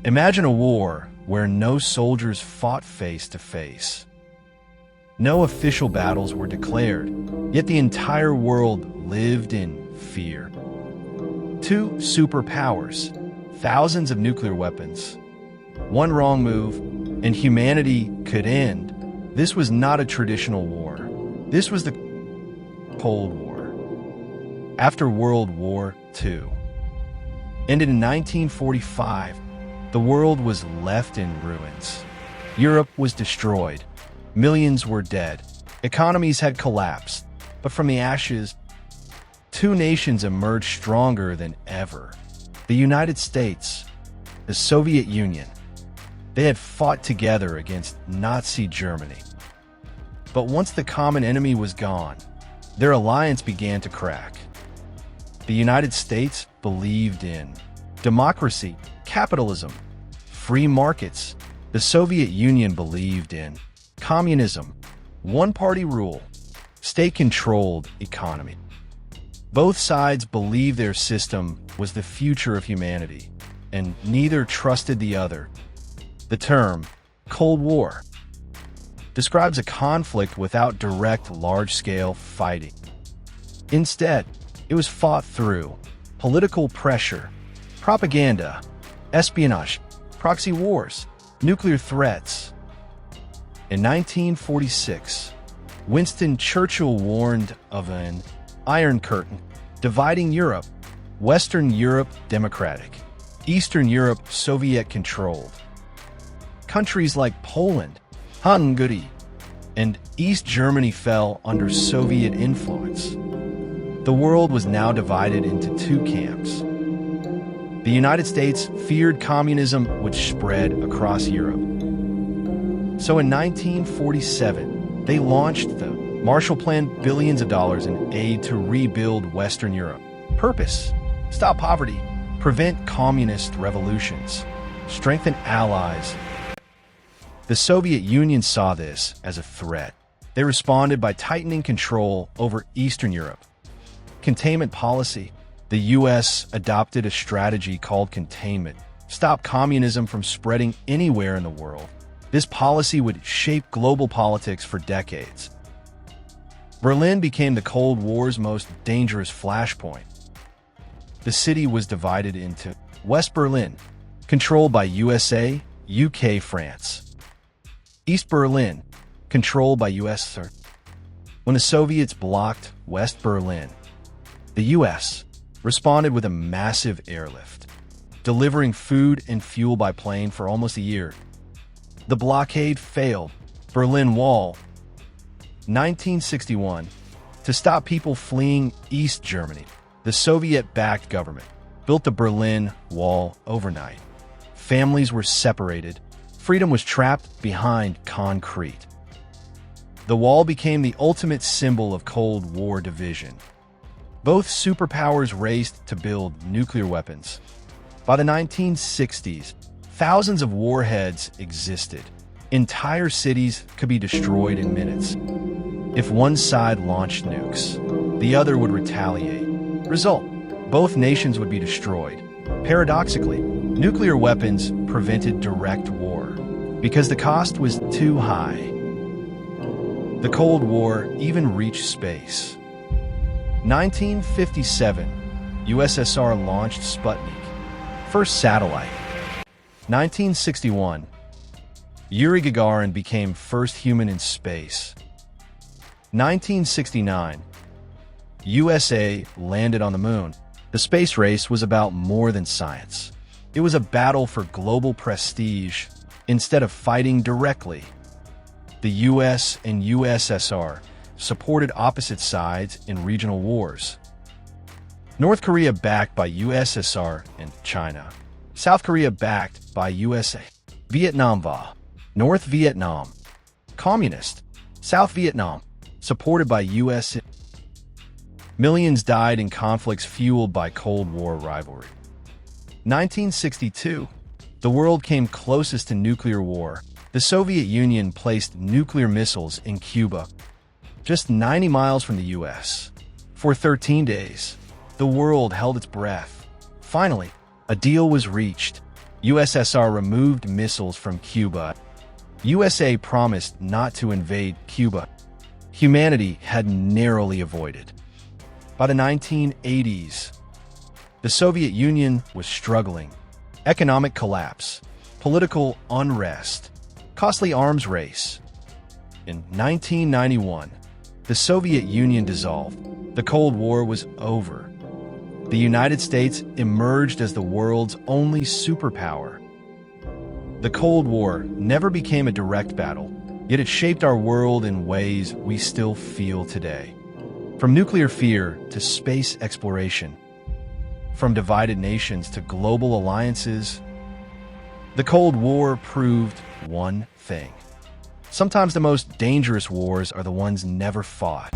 Imagine a war where no soldiers fought face to face. No official battles were declared, yet the entire world lived in fear. Two superpowers, thousands of nuclear weapons. One wrong move, and humanity could end. This was not a traditional war. This was the Cold War. After World War II ended in 1945, the world was left in ruins. Europe was destroyed. Millions were dead. Economies had collapsed. But from the ashes, two nations emerged stronger than ever. The United States, the Soviet Union. They had fought together against Nazi Germany. But once the common enemy was gone, their alliance began to crack. The United States believed in democracy, capitalism, free markets. The Soviet Union believed in communism, one-party rule, state-controlled economy. Both sides believed their system was the future of humanity, and neither trusted the other. The term Cold War describes a conflict without direct large-scale fighting. Instead, it was fought through political pressure, propaganda, espionage, proxy wars, nuclear threats. In 1946, Winston Churchill warned of an Iron Curtain dividing Europe, Western Europe democratic, Eastern Europe Soviet-controlled. Countries like Poland, Hungary, and East Germany fell under Soviet influence. The world was now divided into two camps. The United States feared communism would spread across Europe. So in 1947, they launched the Marshall Plan, billions of dollars in aid to rebuild Western Europe. Purpose: stop poverty, prevent communist revolutions, strengthen allies. The Soviet Union saw this as a threat. They responded by tightening control over Eastern Europe. Containment policy. The U.S. adopted a strategy called containment, stop communism from spreading anywhere in the world. This policy would shape global politics for decades. Berlin became the Cold War's most dangerous flashpoint. The city was divided into West Berlin, controlled by USA, UK, France. East Berlin, controlled by USSR. When the Soviets blocked West Berlin, the U.S. responded with a massive airlift, delivering food and fuel by plane for almost a year. The blockade failed. Berlin Wall, 1961, to stop people fleeing East Germany. The Soviet-backed government built the Berlin Wall overnight. Families were separated. Freedom was trapped behind concrete. The wall became the ultimate symbol of Cold War division. Both superpowers raced to build nuclear weapons. By the 1960s, thousands of warheads existed. Entire cities could be destroyed in minutes. If one side launched nukes, the other would retaliate. Result: both nations would be destroyed. Paradoxically, nuclear weapons prevented direct war because the cost was too high. The Cold War even reached space. 1957, USSR launched Sputnik, first satellite. 1961, Yuri Gagarin became first human in space. 1969, USA landed on the moon. The space race was about more than science. It was a battle for global prestige instead of fighting directly. The US and USSR supported opposite sides in regional wars. North Korea backed by USSR and China. South Korea backed by USA. Vietnam Va. North Vietnam. Communist. South Vietnam. Supported by US. Millions died in conflicts fueled by Cold War rivalry. 1962. The world came closest to nuclear war. The Soviet Union placed nuclear missiles in Cuba, just 90 miles from the U.S. For 13 days, the world held its breath. Finally, a deal was reached. USSR removed missiles from Cuba. USA promised not to invade Cuba. Humanity had narrowly avoided. By the 1980s, the Soviet Union was struggling. Economic collapse, political unrest, costly arms race. In 1991, the Soviet Union dissolved. The Cold War was over. The United States emerged as the world's only superpower. The Cold War never became a direct battle, yet it shaped our world in ways we still feel today. From nuclear fear to space exploration, from divided nations to global alliances, the Cold War proved one thing. Sometimes the most dangerous wars are the ones never fought.